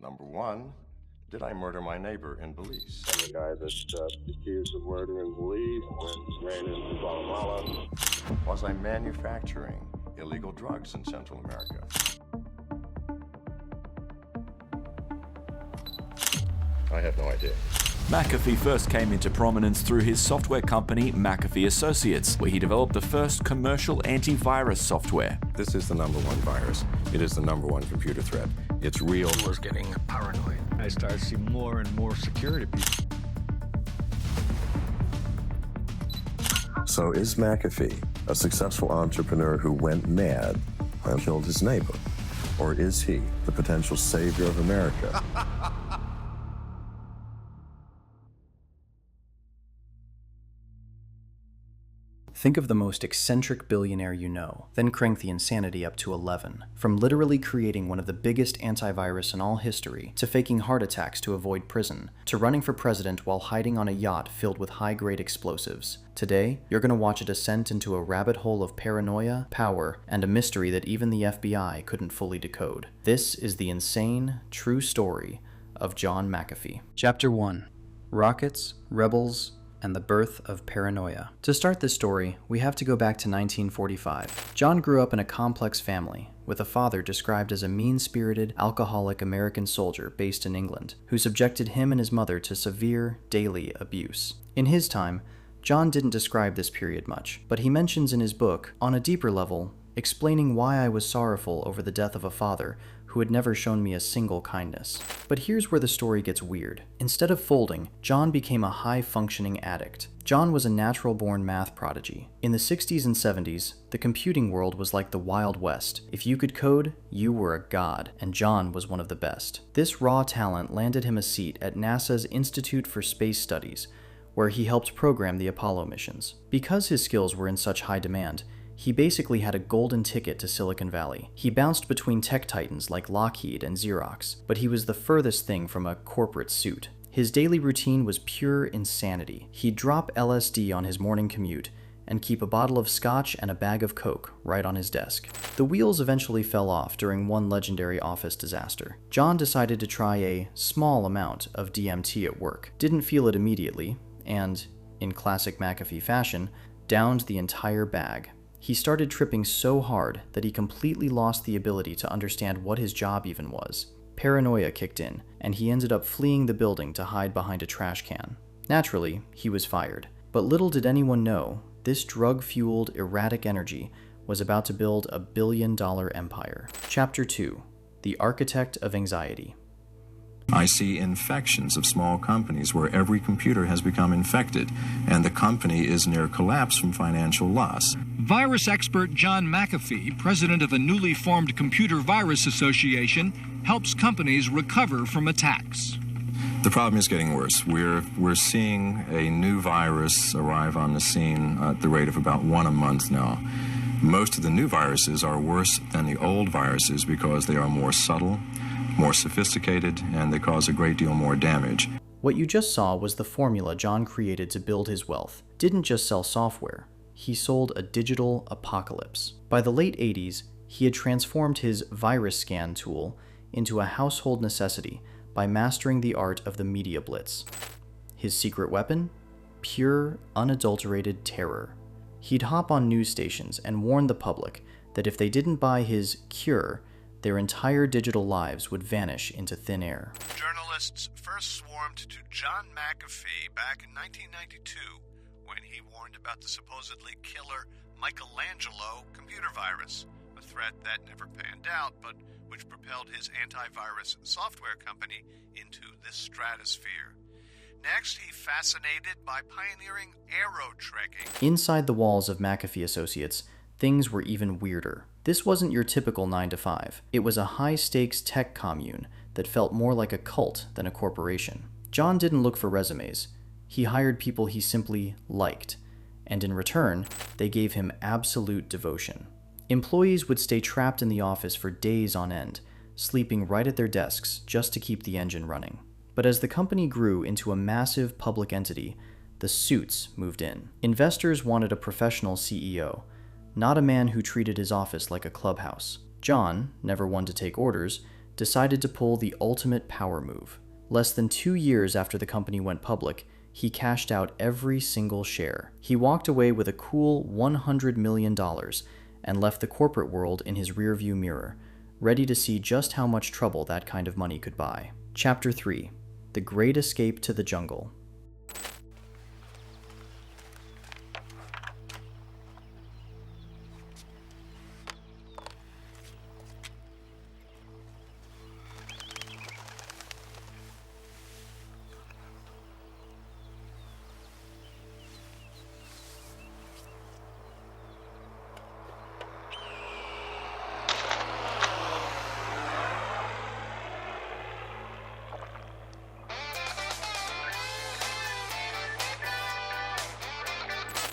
Number one, did I murder my neighbor in Belize? The guy that's accused of murdering Belize ran into Guatemala. Was I manufacturing illegal drugs in Central America? I have no idea. McAfee first came into prominence through his software company, McAfee Associates, where he developed the first commercial antivirus software. This is the number one virus. It is the number one computer threat. It's real. I was getting paranoid. I started to see more and more security people. So is McAfee a successful entrepreneur who went mad and killed his neighbor? Or is he the potential savior of America? Think of the most eccentric billionaire you know, then crank the insanity up to 11. From literally creating one of the biggest antivirus in all history, to faking heart attacks to avoid prison, to running for president while hiding on a yacht filled with high-grade explosives. Today, you're going to watch a descent into a rabbit hole of paranoia, power, and a mystery that even the FBI couldn't fully decode. This is the insane, true story of John McAfee. Chapter 1. Rockets, Rebels, and the birth of paranoia. To start this story, we have to go back to 1945. John grew up in a complex family, with a father described as a mean-spirited, alcoholic American soldier based in England, who subjected him and his mother to severe, daily abuse. In his time, John didn't describe this period much, but he mentions in his book, on a deeper level, explaining why I was sorrowful over the death of a father who had never shown me a single kindness. But here's where the story gets weird. Instead of folding, John became a high-functioning addict. John was a natural-born math prodigy. In the 60s and 70s, the computing world was like the Wild West. If you could code, you were a god, and John was one of the best. This raw talent landed him a seat at NASA's Institute for Space Studies, where he helped program the Apollo missions. Because his skills were in such high demand, he basically had a golden ticket to Silicon Valley. He bounced between tech titans like Lockheed and Xerox, but he was the furthest thing from a corporate suit. His daily routine was pure insanity. He'd drop LSD on his morning commute and keep a bottle of scotch and a bag of Coke right on his desk. The wheels eventually fell off during one legendary office disaster. John decided to try a small amount of DMT at work, didn't feel it immediately, and, in classic McAfee fashion, downed the entire bag. He started tripping so hard that he completely lost the ability to understand what his job even was. Paranoia kicked in, and he ended up fleeing the building to hide behind a trash can. Naturally, he was fired. But little did anyone know, this drug-fueled, erratic energy was about to build a billion-dollar empire. Chapter 2. The Architect of Anxiety. I see infections of small companies where every computer has become infected, and the company is near collapse from financial loss. Virus expert John McAfee, president of a newly formed Computer Virus Association, helps companies recover from attacks. The problem is getting worse. We're seeing a new virus arrive on the scene at the rate of about one a month now. Most of the new viruses are worse than the old viruses because they are more subtle, more sophisticated, and they cause a great deal more damage. What you just saw was the formula John created to build his wealth. Didn't just sell software, he sold a digital apocalypse. By the late 80s, he had transformed his virus scan tool into a household necessity by mastering the art of the media blitz. His secret weapon? Pure, unadulterated terror. He'd hop on news stations and warn the public that if they didn't buy his cure, their entire digital lives would vanish into thin air. Journalists first swarmed to John McAfee back in 1992 when he warned about the supposedly killer Michelangelo computer virus, a threat that never panned out, but which propelled his antivirus software company into this stratosphere. Next, he fascinated by pioneering aero-trekking. Inside the walls of McAfee Associates, things were even weirder. This wasn't your typical 9-to-5. It was a high-stakes tech commune that felt more like a cult than a corporation. John didn't look for resumes. He hired people he simply liked, and in return, they gave him absolute devotion. Employees would stay trapped in the office for days on end, sleeping right at their desks just to keep the engine running. But as the company grew into a massive public entity, the suits moved in. Investors wanted a professional CEO, not a man who treated his office like a clubhouse. John, never one to take orders, decided to pull the ultimate power move. Less than 2 years after the company went public, he cashed out every single share. He walked away with a cool $100 million and left the corporate world in his rearview mirror, ready to see just how much trouble that kind of money could buy. Chapter 3: The Great Escape to the Jungle.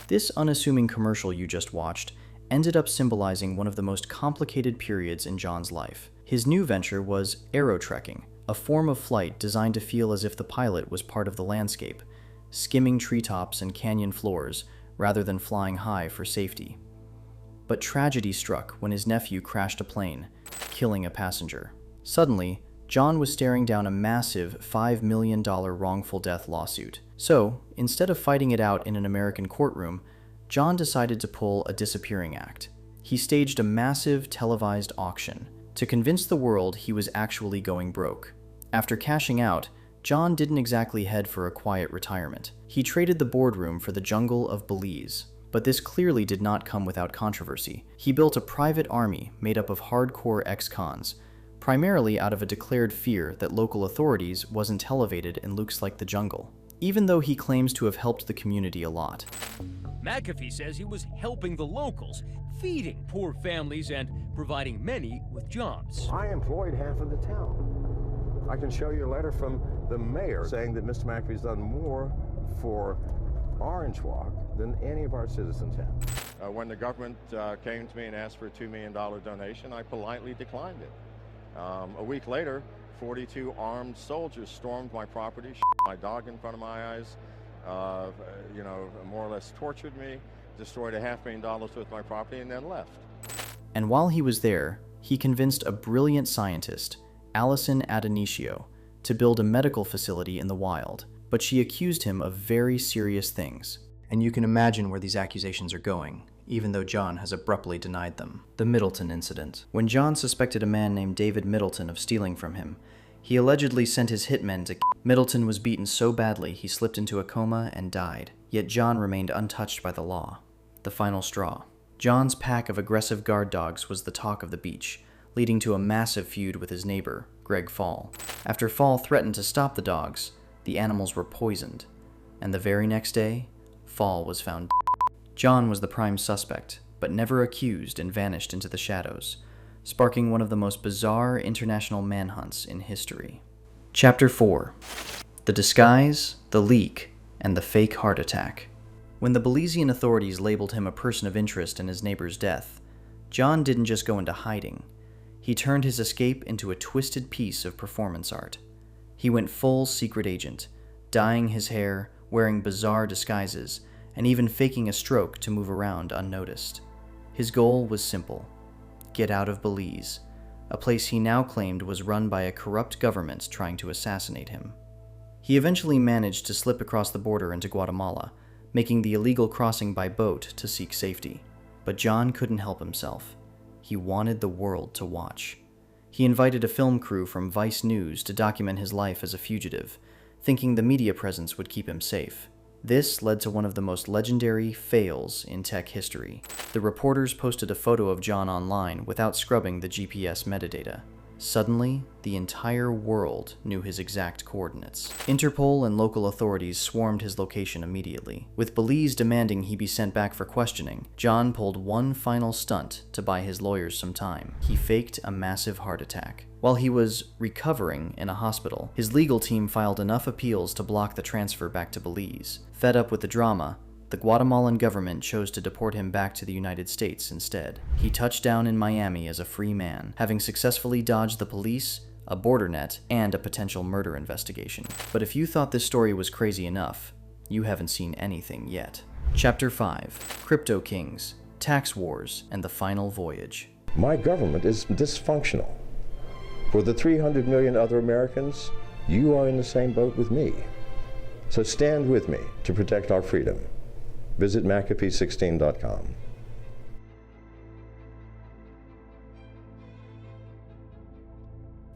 This unassuming commercial you just watched ended up symbolizing one of the most complicated periods in John's life. His new venture was aerotrekking, a form of flight designed to feel as if the pilot was part of the landscape, skimming treetops and canyon floors rather than flying high for safety. But tragedy struck when his nephew crashed a plane, killing a passenger. Suddenly, John was staring down a massive $5 million wrongful death lawsuit. So, instead of fighting it out in an American courtroom, John decided to pull a disappearing act. He staged a massive televised auction to convince the world he was actually going broke. After cashing out, John didn't exactly head for a quiet retirement. He traded the boardroom for the jungle of Belize. But this clearly did not come without controversy. He built a private army made up of hardcore ex-cons, primarily out of a declared fear that local authorities wasn't elevated in looks like the jungle, even though he claims to have helped the community a lot. McAfee says he was helping the locals, feeding poor families and providing many with jobs. I employed half of the town. I can show you a letter from the mayor saying that Mr. McAfee's done more for Orange Walk than any of our citizens have. When the government came to me and asked for a $2 million donation, I politely declined it. A week later, 42 armed soldiers stormed my property, my dog in front of my eyes, more or less tortured me, destroyed $500,000 worth of my property, and then left. And while he was there, he convinced a brilliant scientist, Allison Adonisio, to build a medical facility in the wild. But she accused him of very serious things. And you can imagine where these accusations are going, even though John has abruptly denied them. The Middleton incident. When John suspected a man named David Middleton of stealing from him, he allegedly sent his hitmen to Middleton was beaten so badly he slipped into a coma and died. Yet John remained untouched by the law. The final straw. John's pack of aggressive guard dogs was the talk of the beach, leading to a massive feud with his neighbor, Greg Fall. After Fall threatened to stop the dogs, the animals were poisoned, and the very next day, Fall was found dead. John was the prime suspect, but never accused, and vanished into the shadows, sparking one of the most bizarre international manhunts in history. Chapter 4: The Disguise, the Leak, and the Fake Heart Attack. When the Belizean authorities labeled him a person of interest in his neighbor's death, John didn't just go into hiding. He turned his escape into a twisted piece of performance art. He went full secret agent, dyeing his hair, wearing bizarre disguises, and even faking a stroke to move around unnoticed. His goal was simple: get out of Belize, a place he now claimed was run by a corrupt government trying to assassinate him. He eventually managed to slip across the border into Guatemala, making the illegal crossing by boat to seek safety. But John couldn't help himself. He wanted the world to watch. He invited a film crew from Vice News to document his life as a fugitive, thinking the media presence would keep him safe. This led to one of the most legendary fails in tech history. The reporters posted a photo of John online without scrubbing the GPS metadata. Suddenly, the entire world knew his exact coordinates. Interpol and local authorities swarmed his location immediately. With Belize demanding he be sent back for questioning, John pulled one final stunt to buy his lawyers some time. He faked a massive heart attack. While he was recovering in a hospital, his legal team filed enough appeals to block the transfer back to Belize. Fed up with the drama, the Guatemalan government chose to deport him back to the United States instead. He touched down in Miami as a free man, having successfully dodged the police, a border net, and a potential murder investigation. But if you thought this story was crazy enough, you haven't seen anything yet. Chapter 5: Crypto Kings, Tax Wars, and the Final Voyage. My government is dysfunctional. For the 300 million other Americans, you are in the same boat with me. So stand with me to protect our freedom. Visit McAfee16.com.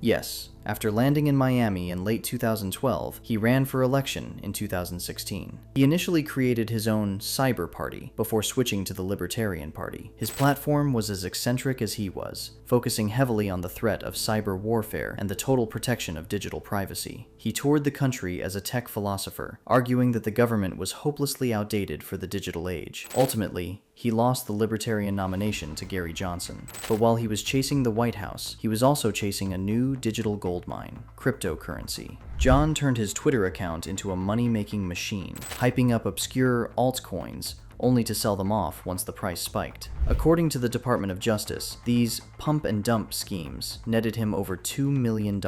Yes, after landing in Miami in late 2012, he ran for election in 2016. He initially created his own cyber party before switching to the Libertarian Party. His platform was as eccentric as he was, focusing heavily on the threat of cyber warfare and the total protection of digital privacy. He toured the country as a tech philosopher, arguing that the government was hopelessly outdated for the digital age. Ultimately, he lost the Libertarian nomination to Gary Johnson. But while he was chasing the White House, he was also chasing a new digital gold mine, cryptocurrency. John turned his Twitter account into a money-making machine, hyping up obscure altcoins, only to sell them off once the price spiked. According to the Department of Justice, these pump-and-dump schemes netted him over $2 million.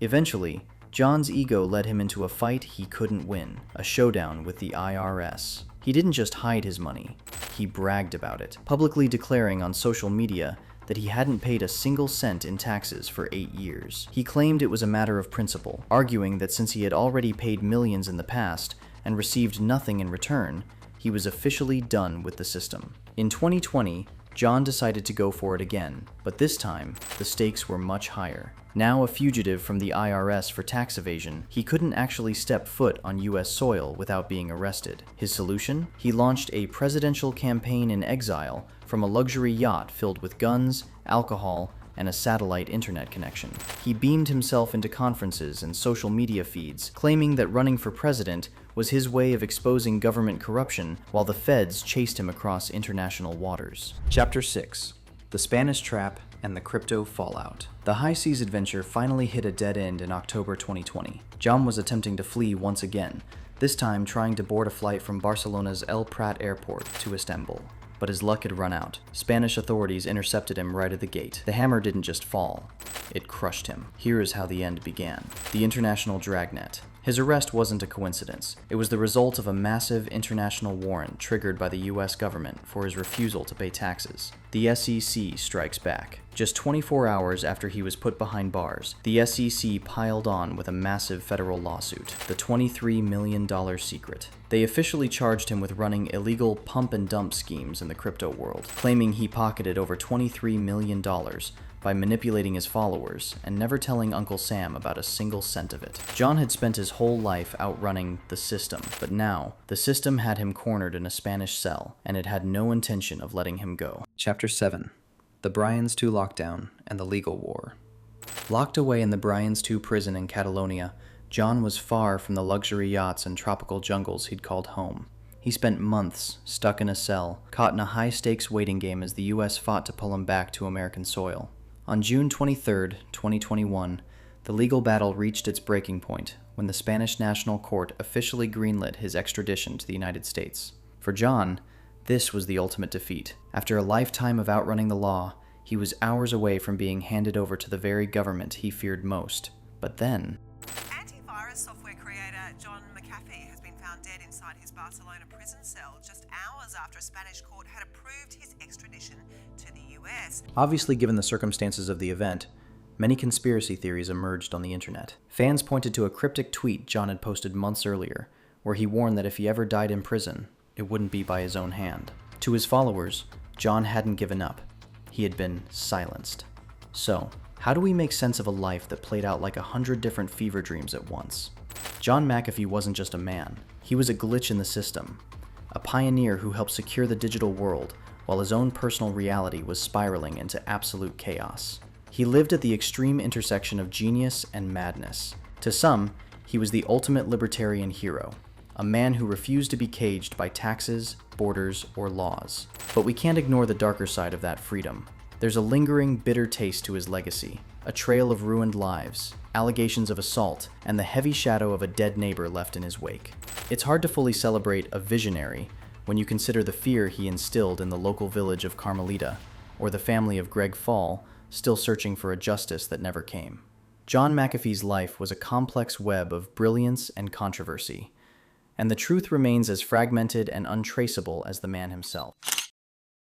Eventually, John's ego led him into a fight he couldn't win, a showdown with the IRS. He didn't just hide his money, he bragged about it, publicly declaring on social media that he hadn't paid a single cent in taxes for 8 years. He claimed it was a matter of principle, arguing that since he had already paid millions in the past and received nothing in return, he was officially done with the system. In 2020, John decided to go for it again, but this time, the stakes were much higher. Now a fugitive from the IRS for tax evasion, he couldn't actually step foot on US soil without being arrested. His solution? He launched a presidential campaign in exile from a luxury yacht filled with guns, alcohol, and a satellite internet connection. He beamed himself into conferences and social media feeds, claiming that running for president was his way of exposing government corruption while the feds chased him across international waters. Chapter 6. The Spanish Trap and the Crypto Fallout. The high seas adventure finally hit a dead end in October 2020. John was attempting to flee once again, this time trying to board a flight from Barcelona's El Prat airport to Istanbul. But his luck had run out. Spanish authorities intercepted him right at the gate. The hammer didn't just fall, it crushed him. Here is how the end began. The international dragnet. His arrest wasn't a coincidence. It was the result of a massive international warrant triggered by the US government for his refusal to pay taxes. The SEC strikes back. Just 24 hours after he was put behind bars, the SEC piled on with a massive federal lawsuit, the $23 million secret. They officially charged him with running illegal pump-and-dump schemes in the crypto world, claiming he pocketed over $23 million by manipulating his followers and never telling Uncle Sam about a single cent of it. John had spent his whole life outrunning the system, but now, the system had him cornered in a Spanish cell, and it had no intention of letting him go. Chapter 7. The Bryans II Lockdown and the Legal War. Locked away in the Bryans II prison in Catalonia, John was far from the luxury yachts and tropical jungles he'd called home. He spent months stuck in a cell, caught in a high-stakes waiting game as the US fought to pull him back to American soil. On June 23, 2021, the legal battle reached its breaking point when the Spanish National Court officially greenlit his extradition to the United States. For John, this was the ultimate defeat. After a lifetime of outrunning the law, he was hours away from being handed over to the very government he feared most. But then... Antivirus software creator John McAfee has been found dead inside his Barcelona prison cell just hours after a Spanish court had approved his extradition to the US. Obviously, given the circumstances of the event, many conspiracy theories emerged on the internet. Fans pointed to a cryptic tweet John had posted months earlier, where he warned that if he ever died in prison, it wouldn't be by his own hand. To his followers, John hadn't given up. He had been silenced. So, how do we make sense of a life that played out like 100 different fever dreams at once? John McAfee wasn't just a man. He was a glitch in the system, a pioneer who helped secure the digital world while his own personal reality was spiraling into absolute chaos. He lived at the extreme intersection of genius and madness. To some, he was the ultimate libertarian hero, a man who refused to be caged by taxes, borders, or laws. But we can't ignore the darker side of that freedom. There's a lingering, bitter taste to his legacy, a trail of ruined lives, allegations of assault, and the heavy shadow of a dead neighbor left in his wake. It's hard to fully celebrate a visionary when you consider the fear he instilled in the local village of Carmelita, or the family of Greg Fall, still searching for a justice that never came. John McAfee's life was a complex web of brilliance and controversy, and the truth remains as fragmented and untraceable as the man himself.